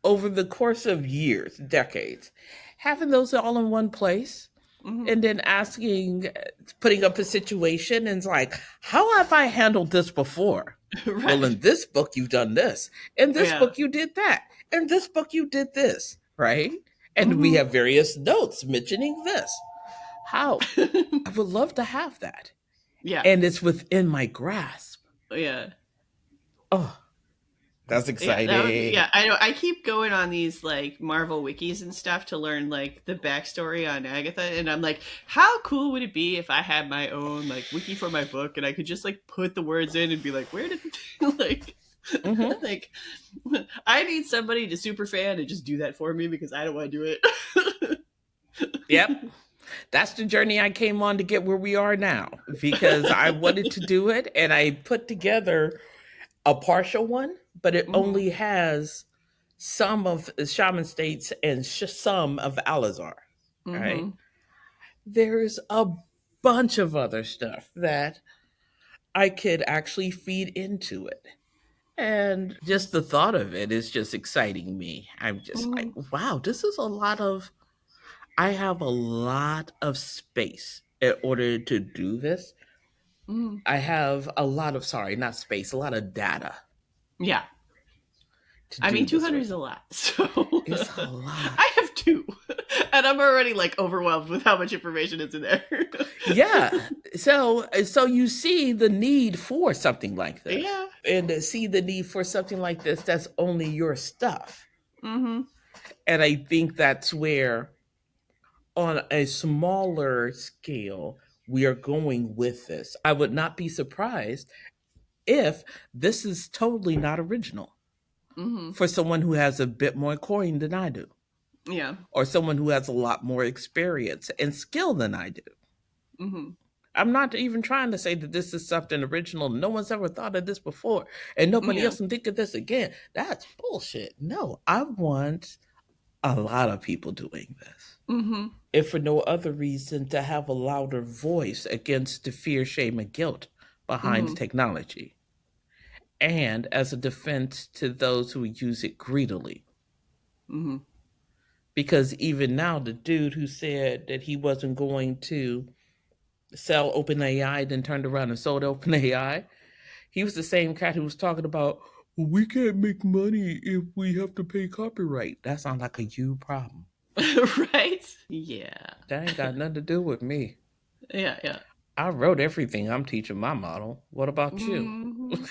over the course of years, decades. Having those all in one place Hmm. and then putting up a situation and it's like, how have I handled this before? Well, Right. in this book, you've done this. In this Yeah. book, you did that. In this book, you did this, right? And we Hmm. have various notes mentioning this. How? I would love to have that. Yeah. And it's within my grasp. Yeah. Oh, that's Yeah, that would be, exciting. yeah. I know. I keep going on these like Marvel wikis and stuff to learn like the backstory on Agatha, and I'm like, how cool would it be if I had my own like wiki for my book, and I could just like put the words in and be like, where did like Hmm. like I need somebody to super fan and just do that for me because I don't want to do it. Yep. That's the journey I came on to get where we are now, because I wanted to do it and I put together a partial one, but it Hmm. only has some of Shaman States and some of Alizar. Right? Hmm. There's a bunch of other stuff that I could actually feed into it. And just the thought of it is just exciting me. I'm just like, Hmm. wow, this is a lot of, I have a lot of space in order to do this. Hmm. I have a lot of, sorry, not space, a lot of data Yeah. to I mean, do this 200 with. is a lot. So It's a lot. I have 2. And I'm already like overwhelmed with how much information is in there. Yeah. So you see the need for something like this. Yeah. And to see the need for something like this that's only your stuff. Mm-hmm. And I think that's where on a smaller scale we are going with this. I would not be surprised if this is totally not original Mm-hmm. for someone who has a bit more coin than I do, Yeah. or someone who has a lot more experience and skill than I do. Mm-hmm. I'm not even trying to say that this is something original. No one's ever thought of this before, and nobody Yeah. else can think of this again. That's bullshit. No, I want a lot of people doing this. Mm-hmm. If for no other reason, to have a louder voice against the fear, shame, and guilt behind the Mm-hmm. technology, and as a defense to those who use it greedily. Mm-hmm. Because even now, the dude who said that he wasn't going to sell OpenAI, then turned around and sold OpenAI, he was the same cat who was talking about, well, we can't make money if we have to pay copyright. That sounds like a you problem. Right? Yeah. That ain't got nothing to do with me. Yeah. Yeah. I wrote everything I'm teaching my model. What about you? Mm-hmm.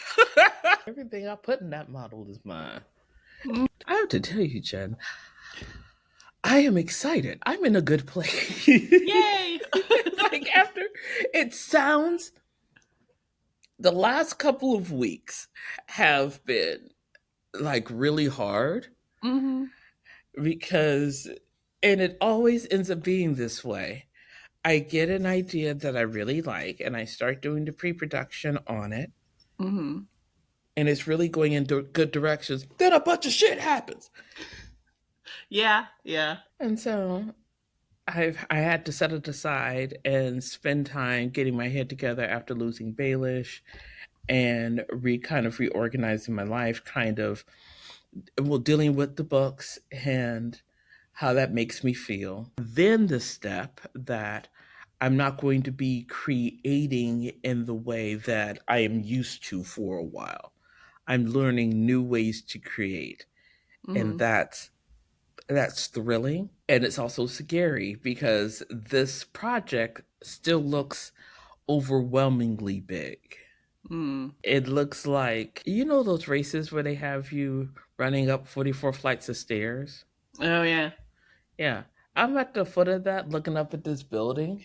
Everything I put in that model is mine. I have to tell you, Jen, I am excited. I'm in a good place. Yay! Like after it sounds, the last couple of weeks have been like really hard Mm-hmm. because, and it always ends up being this way. I get an idea that I really like and I start doing the pre production on it, Mm-hmm. and it's really going in good directions. Then a bunch of shit happens. Yeah. Yeah. And so I had to set it aside and spend time getting my head together after losing Baelish and kind of reorganizing my life, kind of dealing with the books and how that makes me feel. Then the step that I'm not going to be creating in the way that I am used to for a while. I'm learning new ways to create, and Mm-hmm. that's thrilling, and it's also scary because this project still looks overwhelmingly big. Mm. It looks like, you know, those races where they have you running up 44 flights of stairs? Oh yeah. Yeah. I'm at the foot of that looking up at this building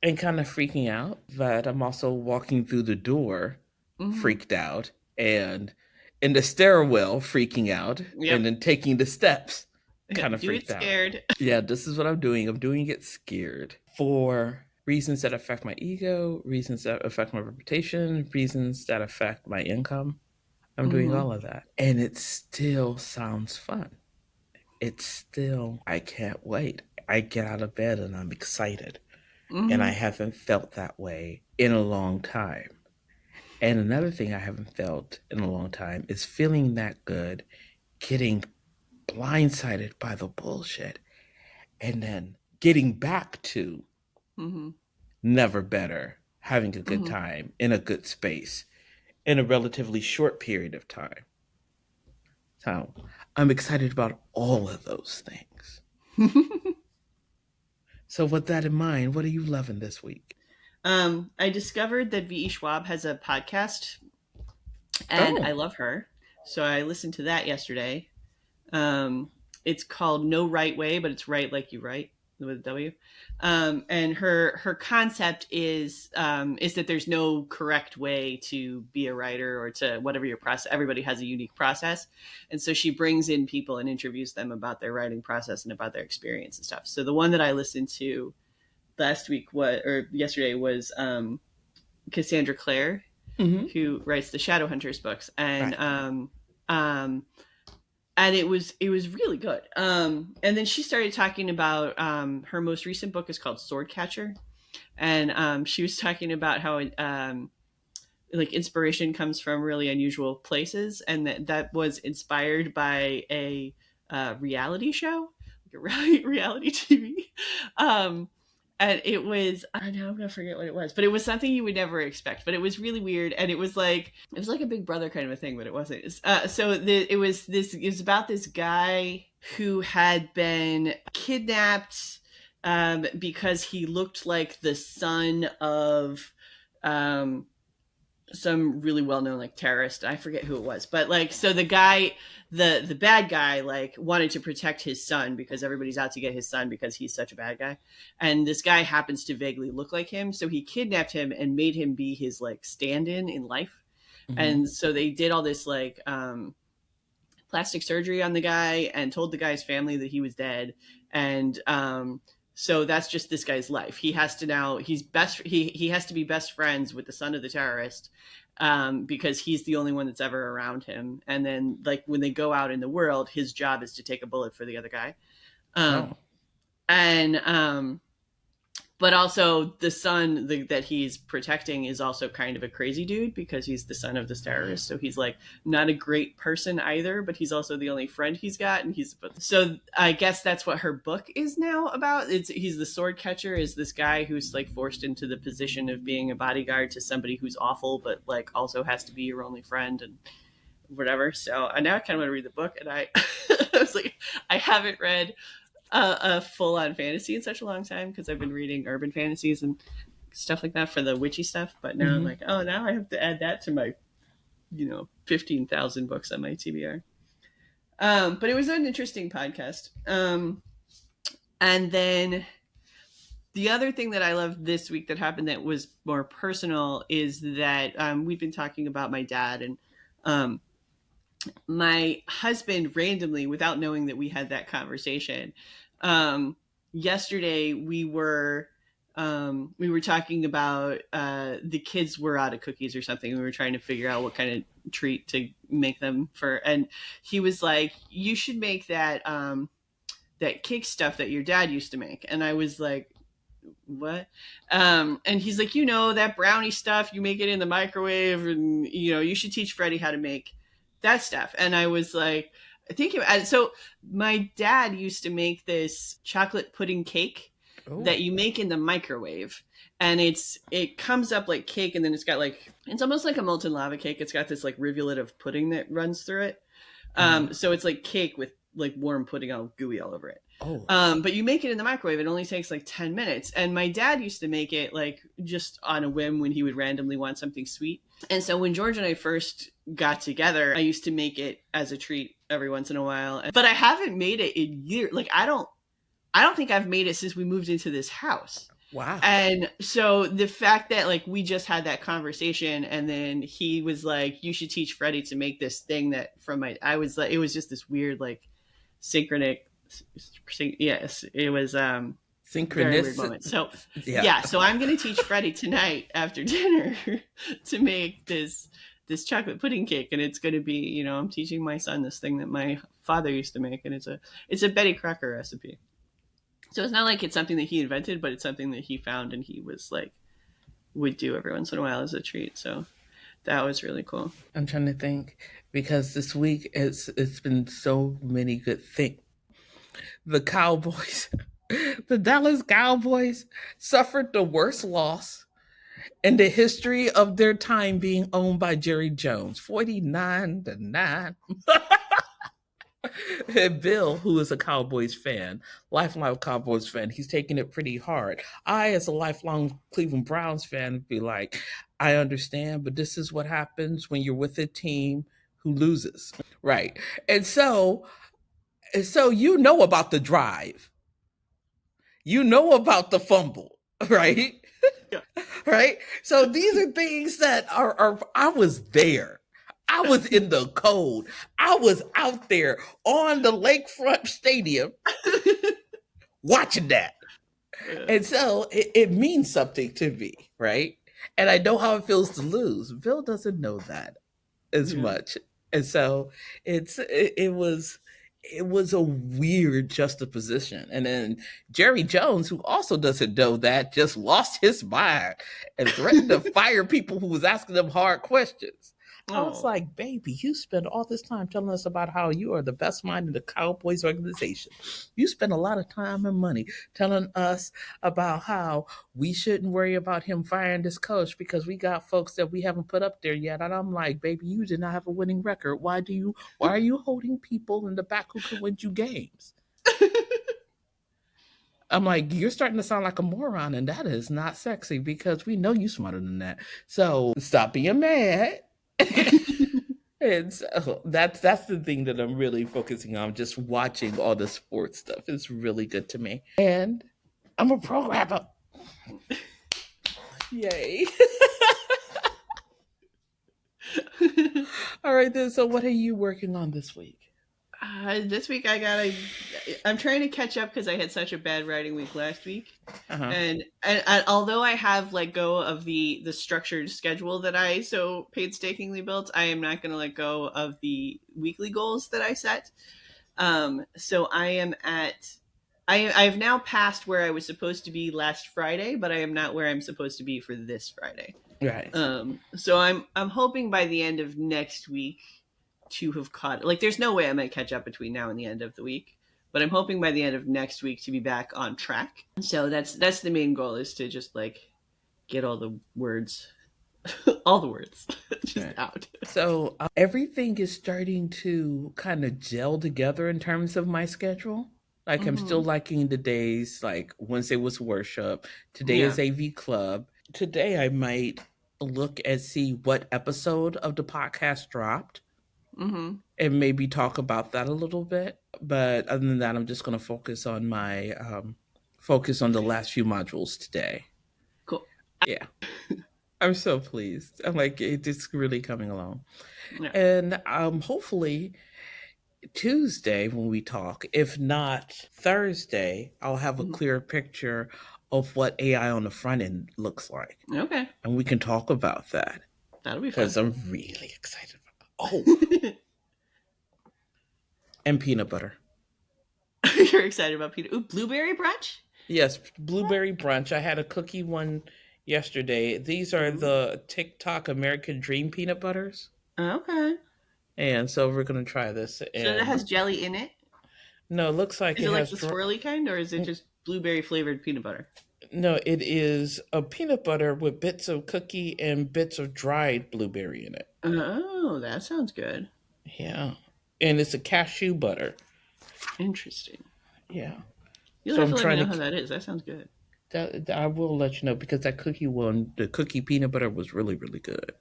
and kind of freaking out, but I'm also walking through the door Mm-hmm. freaked out, and in the stairwell freaking out, Yep. and then taking the steps Yeah. kind of Do it freaked out. scared. Yeah, this is what I'm doing. I'm doing it scared for reasons that affect my ego, reasons that affect my reputation, reasons that affect my income. I'm doing Mm-hmm. all of that. And it still sounds fun. It's still, I can't wait. I get out of bed and I'm excited. And I Mm-hmm. haven't felt that way in a long time. And another thing I haven't felt in a long time is feeling that good, getting blindsided by the bullshit, and then getting back to Mm-hmm. never better, having a good Mm-hmm. time in a good space in a relatively short period of time. So I'm excited about all of those things. So, with that in mind, what are you loving this week? I discovered that VE Schwab has a podcast, and I Oh, love her. So I listened to that yesterday. Um, it's called No Right Way, but it's right like you write with a W. And her concept is that there's no correct way to be a writer or to whatever your process. Everybody has a unique process, and so she brings in people and interviews them about their writing process and about their experience and stuff. So the one that I listened to last week or yesterday was Cassandra Clare, mm-hmm. who writes the Shadowhunters books, Right. um, and it was really good. And then she started talking about her most recent book is called Swordcatcher, and she was talking about how like inspiration comes from really unusual places, and that was inspired by a reality show, like a reality TV. Um, and it was, I know I'm gonna forget what it was, but it was something you would never expect. But it was really weird, and it was like a Big Brother kind of a thing, but it wasn't. It was about this guy. who had been kidnapped because he looked like the son of um, some really well known like terrorist. I forget who it was, but like so the guy, the bad guy, like wanted to protect his son because everybody's out to get his son because he's such a bad guy, and this guy happens to vaguely look like him, so he kidnapped him and made him be his like stand-in in life, Hmm. and so they did all this like plastic surgery on the guy and told the guy's family that he was dead. And so that's just this guy's life. He has to now he has to be best friends with the son of the terrorist because he's the only one that's ever around him. And then like when they go out in the world, his job is to take a bullet for the other guy. Um, Oh, and but also the son that he's protecting is also kind of a crazy dude because he's the son of this terrorist, so he's like not a great person either, but he's also the only friend he's got, and he's so I guess that's what her book is now about. He's the sword catcher, is this guy who's like forced into the position of being a bodyguard to somebody who's awful but like also has to be your only friend and whatever. So I now kind of want to read the book, and I I was like, I haven't read a full on fantasy in such a long time because I've been reading urban fantasies and stuff like that for the witchy stuff. But now I'm hmm. like, oh, now I have to add that to my 15,000 books on my TBR. But it was an interesting podcast. And then the other thing that I loved this week that happened that was more personal is that we've been talking about my dad, and um, my husband randomly, without knowing that we had that conversation, um, yesterday we were talking about the kids were out of cookies or something. We were trying to figure out what kind of treat to make them for, and he was like, "You should make that cake stuff that your dad used to make." And I was like, what? And he's like, that brownie stuff, you make it in the microwave, and you should teach Freddie how to make that stuff. And I was like, thinking, so my dad used to make this chocolate pudding cake Oh, that you make in the microwave, and it comes up like cake, and then it's almost like a molten lava cake. It's got this like rivulet of pudding that runs through it. uh-huh. So it's like cake with like warm pudding all gooey all over it. Oh, But you make it in the microwave. It only takes like 10 minutes. And my dad used to make it like just on a whim when he would randomly want something sweet. And so when George and I first got together, I used to make it as a treat every once in a while. But I haven't made it in years. Like I don't think I've made it since we moved into this house. wow. And so the fact that like we just had that conversation, and then he was like, "You should teach Freddie to make this thing that from my," I was like, it was just this weird like synchronic, yes, it was very weird Synchronous. moment. So Yeah. yeah, so I'm gonna teach Freddie tonight after dinner to make this chocolate pudding cake, and it's gonna be, I'm teaching my son this thing that my father used to make, and it's a Betty Crocker recipe. So it's not like it's something that he invented, but it's something that he found and he was like would do every once in a while as a treat. So that was really cool. I'm trying to think because this week it's been so many good things. The Cowboys, the Dallas Cowboys suffered the worst loss in the history of their time being owned by Jerry Jones, 49-9. And Bill, who is a Cowboys fan, lifelong Cowboys fan, he's taking it pretty hard. I, as a lifelong Cleveland Browns fan, be like, I understand, but this is what happens when you're with a team who loses, right? And so, you know about the drive, you know about the fumble, right? Yeah. Right? So these are things that are I was there. I was in the cold. I was out there on the lakefront stadium watching that. Yeah. And so it means something to me, right? And I know how it feels to lose. Bill doesn't know that as Yeah. much. And so it was a weird juxtaposition. And then Jerry Jones, who also doesn't know that, just lost his mind and threatened to fire people who was asking them hard questions. I was Oh. like, baby, you spend all this time telling us about how you are the best mind in the Cowboys organization. You spend a lot of time and money telling us about how we shouldn't worry about him firing this coach because we got folks that we haven't put up there yet. And I'm like, baby, you did not have a winning record. Why are you holding people in the back who could win you games? I'm like, you're starting to sound like a moron, and that is not sexy because we know you smarter than that. So stop being mad. And so that's the thing that I'm really focusing on. Just watching all the sports stuff is really good to me. And I'm a programmer. Yay. All right then. So what are you working on this week? This week I'm trying to catch up because I had such a bad writing week last week. Uh-huh. And although I have let go of the structured schedule that I so painstakingly built, I am not going to let go of the weekly goals that I set. So I am at I've now passed where I was supposed to be last Friday, but I am not where I'm supposed to be for this Friday. Right. So I'm hoping by the end of next week to have caught, like, there's no way I'm gonna catch up between now and the end of the week, but I'm hoping by the end of next week to be back on track. So that's the main goal, is to just like get all the words all the words just Right. out. So everything is starting to kind of gel together in terms of my schedule. Like I'm still Mm-hmm. liking the days. Like Wednesday was worship. Today Yeah. is AV club. Today I might look and see what episode of the podcast dropped Mm-hmm. and maybe talk about that a little bit. But other than that, I'm just going to focus on the last few modules today. Cool. Yeah, I'm so pleased. I'm like, it's really coming along. Yeah. And hopefully Tuesday when we talk, if not Thursday, I'll have a Mm-hmm. clearer picture of what AI on the front end looks like. Okay. And we can talk about that That'll be because fun. I'm really excited about it. Oh, and peanut butter. You're excited about Peter. Ooh, blueberry brunch? Yes, blueberry brunch. I had a cookie one yesterday. These are Ooh. the TikTok American Dream peanut butters. Okay. And so we're going to try this. So that has And jelly in it? no, it looks like Is it it like has the swirly kind, or is it n- just blueberry flavored peanut butter? no, it is a peanut butter with bits of cookie and bits of dried blueberry in it. Oh, that sounds good. Yeah. And it's a cashew butter. Interesting. Yeah. You'll So have I'm to let me trying know to how that is. That sounds good. I will let you know because that cookie one, the cookie peanut butter was really really good.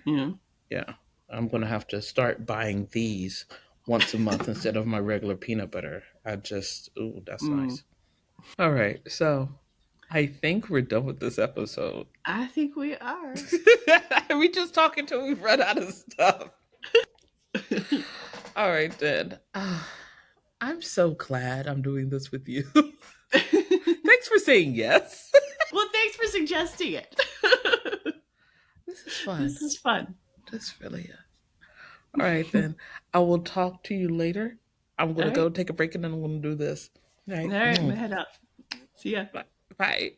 Yeah. Yeah. I'm going to have to start buying these once a month instead of my regular peanut butter. Ooh, that's Mm. nice. All right. So I think we're done with this episode. I think we are. We just talk until we run out of stuff. All right, then. I'm so glad I'm doing this with you. Thanks for saying yes. Well, thanks for suggesting it. This is fun. This is fun. This really is. All right, then. I will talk to you later. I'm going All to right. go take a break and then I'm going to do this. All All right. right. I'm going to head up. See ya. Bye. Bye.